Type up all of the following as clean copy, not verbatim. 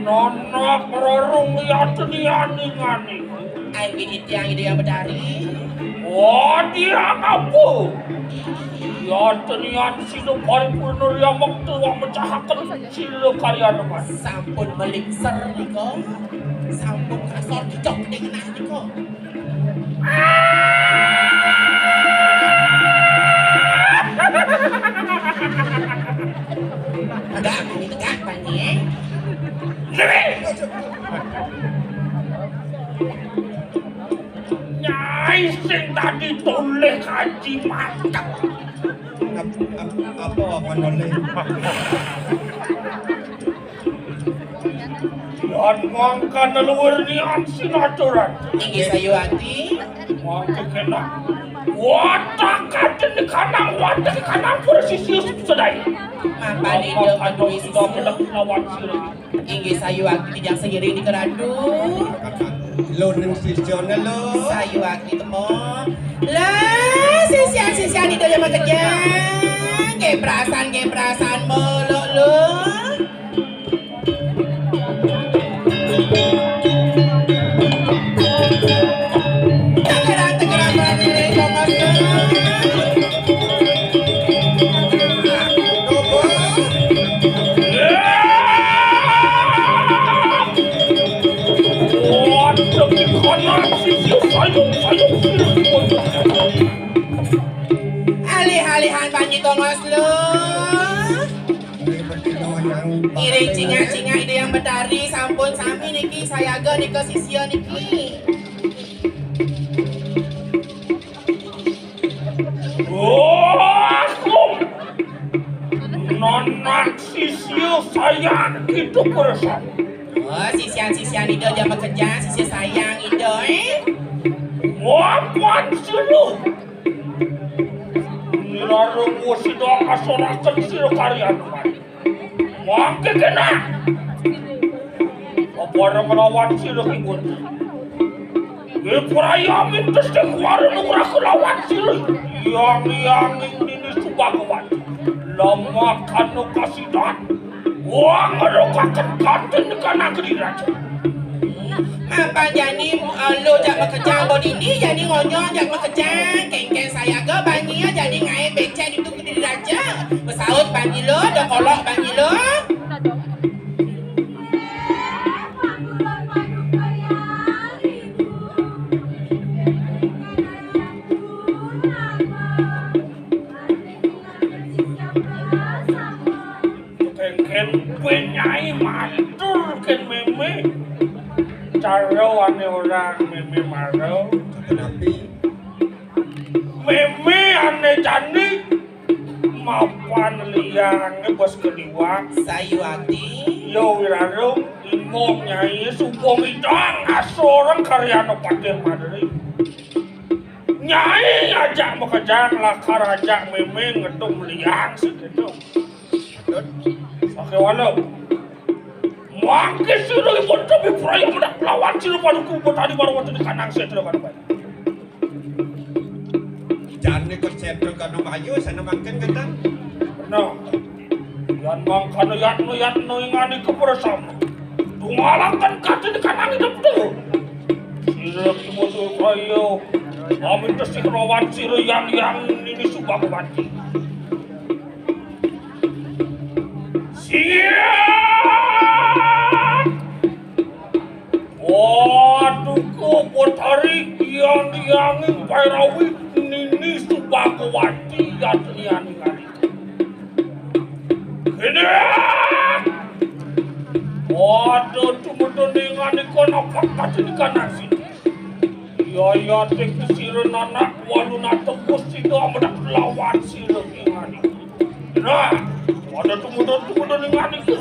Nono kerorong lihat ngani. Aing gini tiang ide yang berdari. Oh dia apa? Ya tenian sino paripurna yang waktu yang mencahakan silo karya teman. Sampun melingser niko. Sampun kasor cocok dengan niko. Tegak banyak. Nyai sing tadi toleh kaji mantap. Apa noleh? Dan ngangkan leluhur nian sinaturan. Tinggi sayu hati. Mangke kena. Watak kajen di kanang watak di kanang persisius sedai. Mapan ide peduli sudah sisi. mendak lawan sila. Tinggi sayu hati tidak seiring di keradu. Lo neng sisionnya lo. Sayu hati temo. Lah sisian itu yang bekerja. Geprasan meluk lu. Tangerang berdiri kongos lu. Watak di kanang sisius sayung sila. Alih-alihan banyi kongos lu. Iring cinga ide yang berdari sampun sami niki sayaga niki sisio niki. Nonak sisiu sayang itu perasaan. Oh, sisian ide jam bekerja, sisi sayang ide Wapan silu. Nilarung wasidang asorakan silu karya teman. Mangke kena. Apa orang melawan silu ikut. Peraya minta sekeluar nurah kelawan silu. Yang ini subagawan. Lama kanu kasidan. Wang merukakan kantin kana gedi raja. Apa jadi lo jak bekerja bod ini jadi ngonyong jak bekerja kengkeng saya ke banyi jadi ngai becek itu gede raja. Besaut banyi lo, ada kolok banyi lo. Penyai matur ken meme caro ane orang meme maro Kenapa? meme ane jani mapan liang bos kedua Sayu hati. yo wirarum imom nyai supo midang asorang karyano patir madri nyai ajak makajang lakar ajak meme ngetum liang segitu oke walau mangke sudah ibu tapi peraya mendak lawan sila pada kubur tadi baru waktu di kanang saya tidak ada Jangan konsep kan mayu sana makan kita. nah yan mangkano yatno ingani kebersama dungalangkan kata di kanang hidup tu sila ibu tu peraya amin tersi lawan sila yang ini subah mati siap waduh buat hari yang diangin Pairawi nini subagawati ya teniani kali ini waduh tumutun dengan ikon apa kata di kanan sini ya teki siren anak walun tembus tidak menak lawan siren ingani nah ada tumutun dengan itu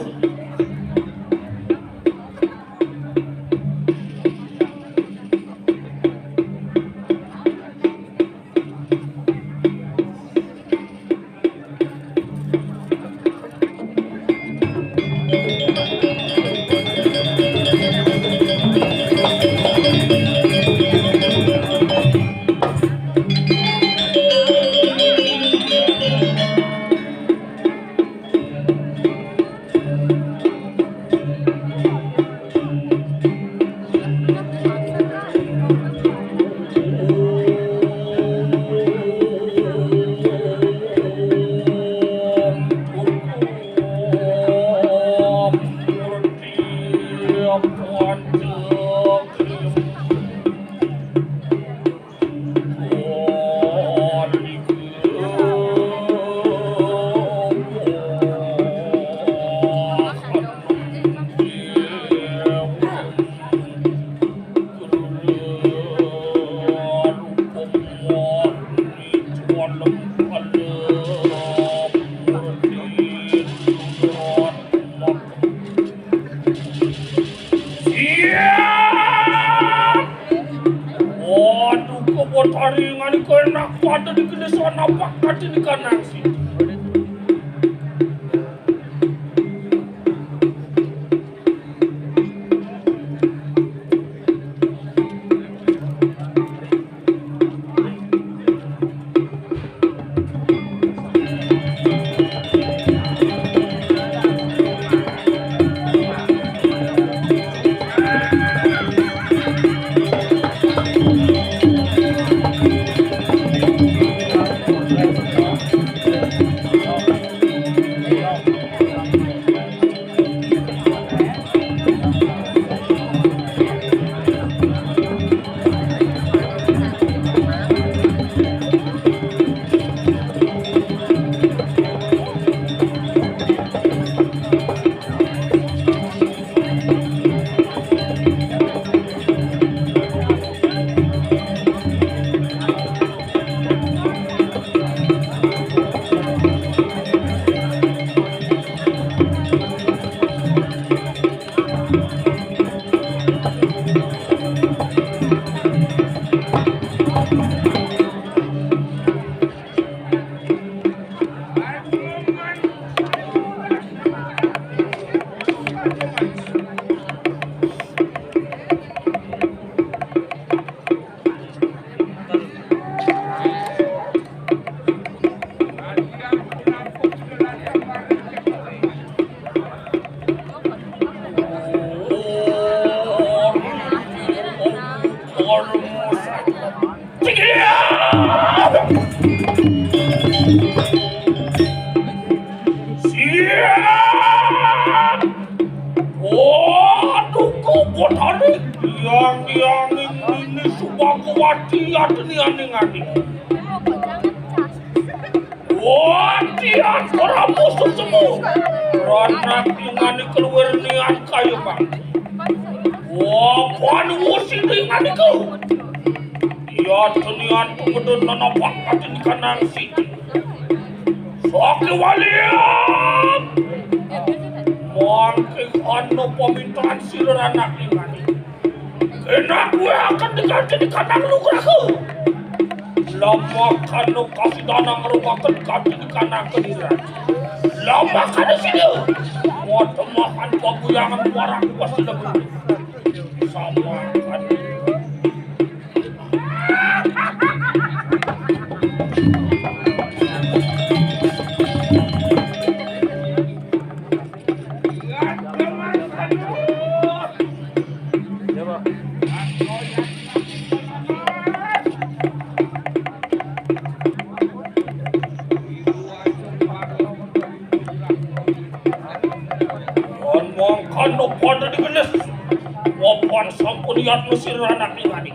Taringan ko enak pada di kene sana pakat ini kanang sih. Yang ini subah kewatian ini aning-aning. Watian para musuh semua. Ranak ingani keluar nian kayu bang. Wah, musuh ingani kau. Ia tenian pemedun nanapak katin kanang siti. Soke waliam. Mangke anu permintaan sila ranak ingani. Enak gue akan diganti di kandang lu keraku. Lama kanu kasih danang rupakan ganti di kandang kediran. Lama kanu sini. Mau temahan paguyangan warang pasti lebih. Sama kan. Kanu pada digeles, wapan sampun lihat mesir anak ingani.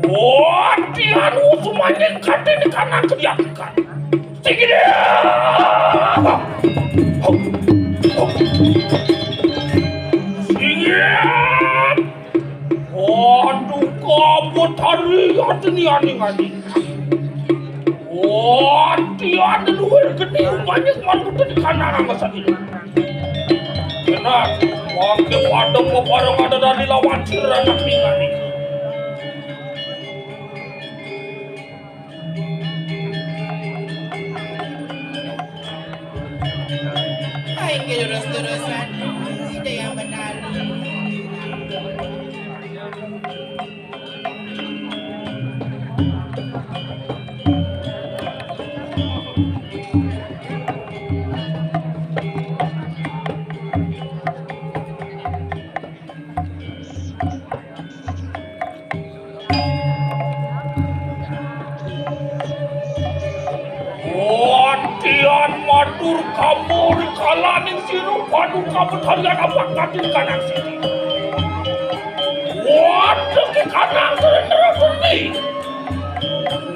Wah, dia semuanya katen di kanan kediakan. Segini. Aduh, kamu tarian ini aning-aning. Wah, dia ada luar gede banyak manusia di kanan masa ini. Benar, wakil pada pebarang ada dari lawan siranak aning-aning. Hai, terus-terusan. Tidak yang benar. atur kamu di kalaning sirup paduka betarian abang katil kanang sini. Waduh ke kanang sendiri.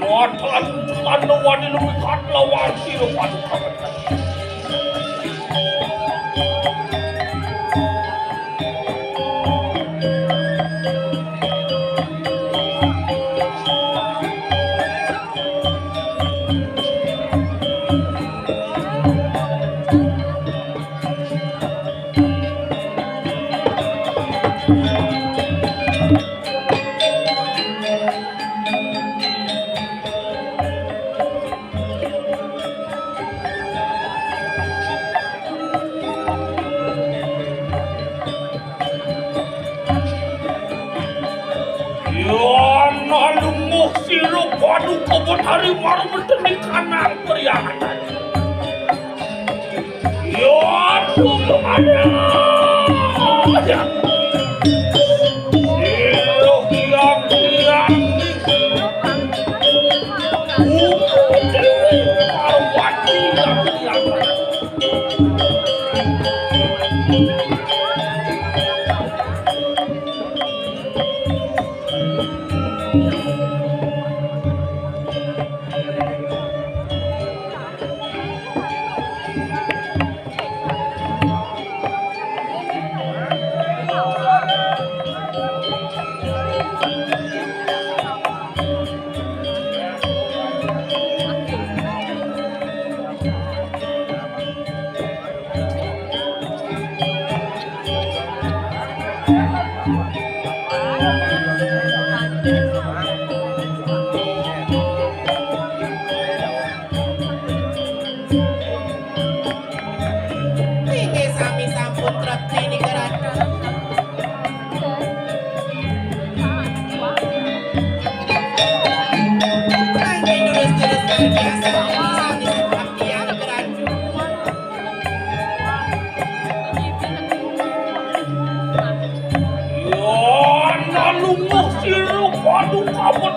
Nuatan anu wani lebih kat lawan sirup paduka betarian. Hari baru bertemu kanang periangan. Ya aduh ada.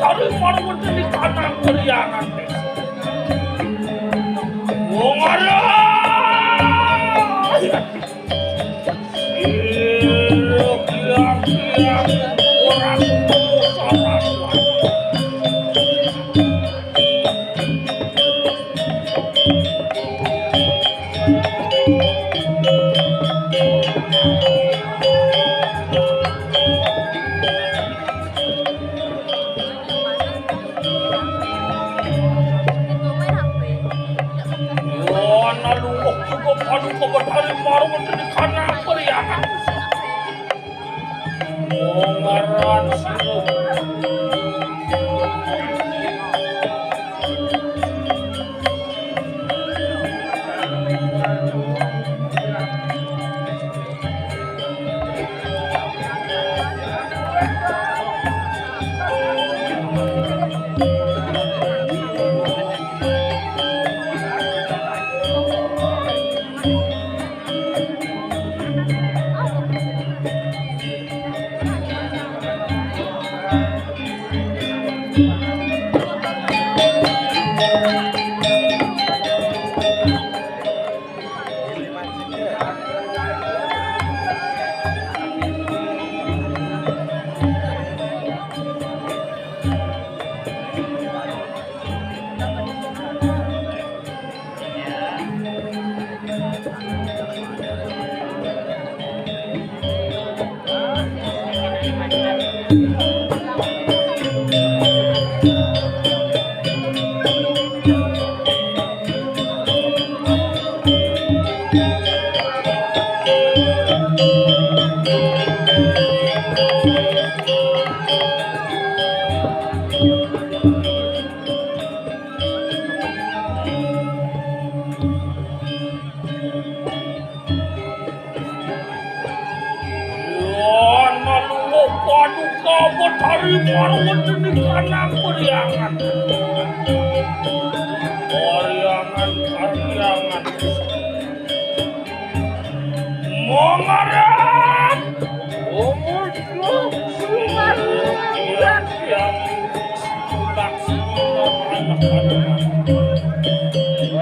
Hari baru menjadi kanang periangan. Periangan. Mengarap.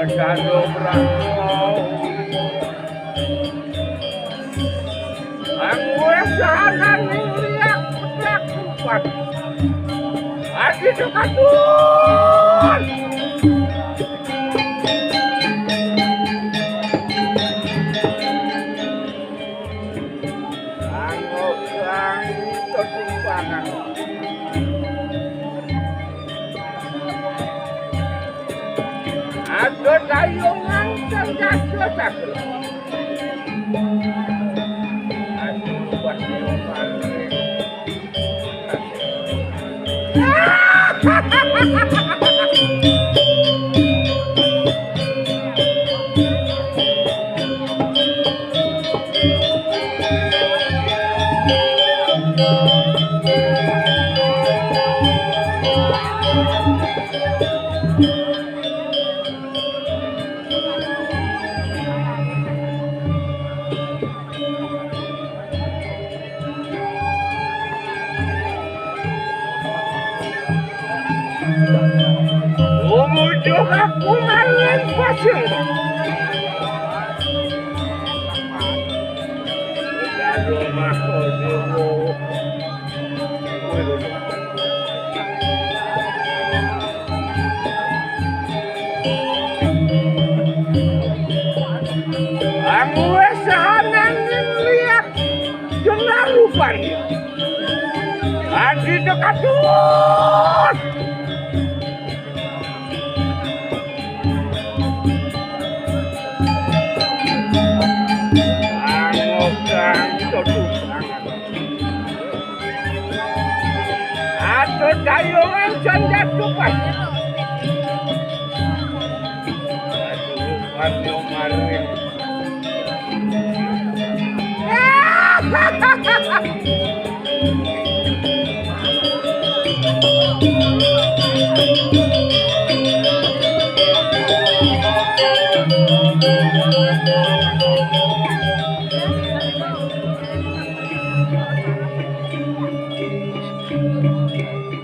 Yang Angguesanan liak bedak kuat. Adi dekatun. Angguesang tertumpangan. Ada dayungan terjatuh. Umujuk aku main pasir. Rumah kodomo. Angguesanan liak jenang rupanya. Adi dekatun. Atau dayungan sanjat tupas. Aduh, panyo maring.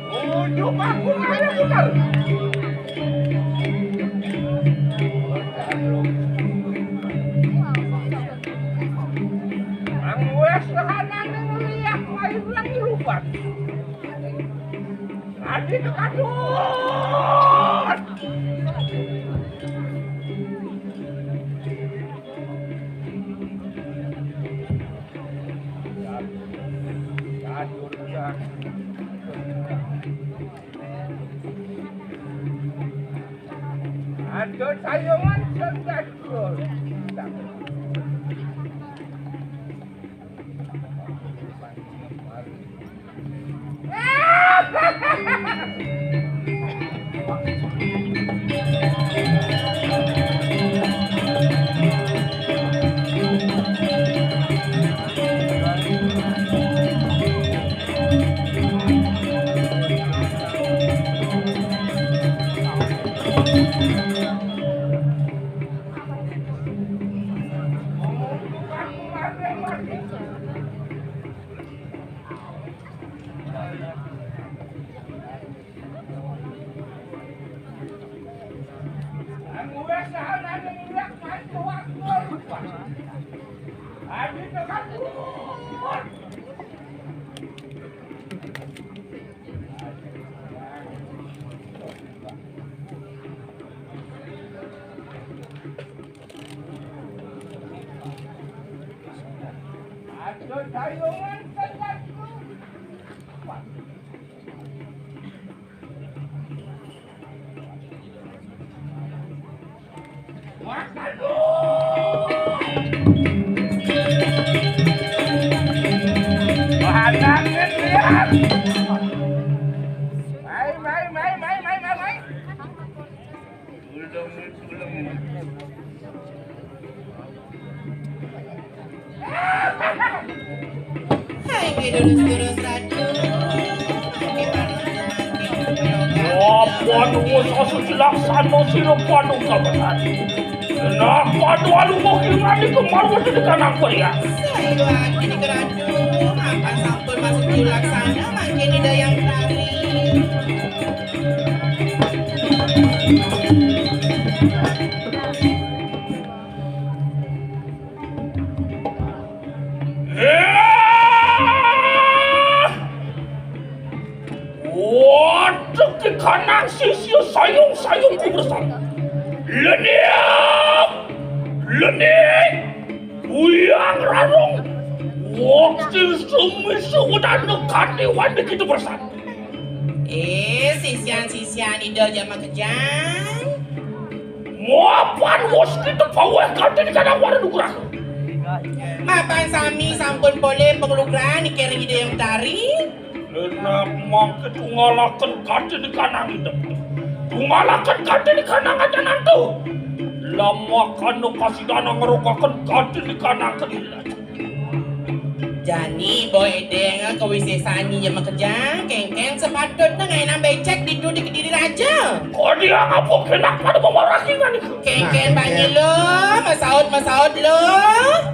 Umujuk aku main putar. Angguesanan liak main lang lupa. Adi dekatun. Ada sayungan terjatuh. Angguesanan liak main lupa. Adi dekatun. Ada dayungan terjatuh. Makan bahanangin lihat. Mai. Ulung. Hai, gedurus-durus ratu. Apa nunggu susu laksana sila padu kabanan. Kenapa dua lupa kira di kemar masih di kanan Korea? Saya lagi di geradu. Apa sampul masuk julak sana makin di dayang tari. Eh! kanang sisiu sayung-sayungku bersama. Lenik, lenik, uyang rarung, waktu sumi dan nekati wandi kita bersama. Sisian ida jama kejang. Mapan wos kita pawai kati di kanang wadi nugrah. Mapan sami sampun boleh pengelugrahan di kering ide yang tari. Lenak mak itu ngalakan kati di kanang itu. Ngalakan kati di kanang aja nanti. Lama kanu kasih dana ngerukakan kati di kanang kedila. Jani boy edeng kewisesani jama kejang. Kengkeng sepatutnya ngai nambah cek di kediri raja. Kok dia ngapok enak pada memarahi kan itu? Kengkeng banyak lo, masaud lo.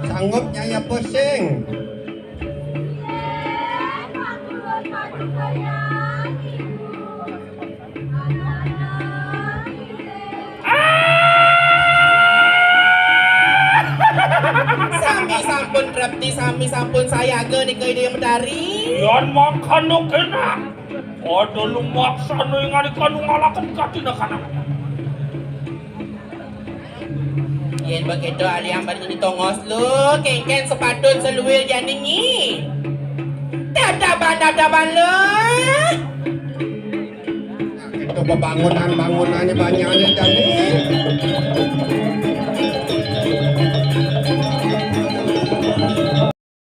Sanggup nyaya pusing. Sami sampun repti, sami sampun sayaga nih ke ide yang medari. Yan makan no kena. Ada lu maksa no yang ada kanu ngalakan kati na kanang. Yen begitu ali yang bari ni tongos lo, kengkeng sepatut seluir jani ni. Daban lo. Itu bangunannya banyaknya jadi.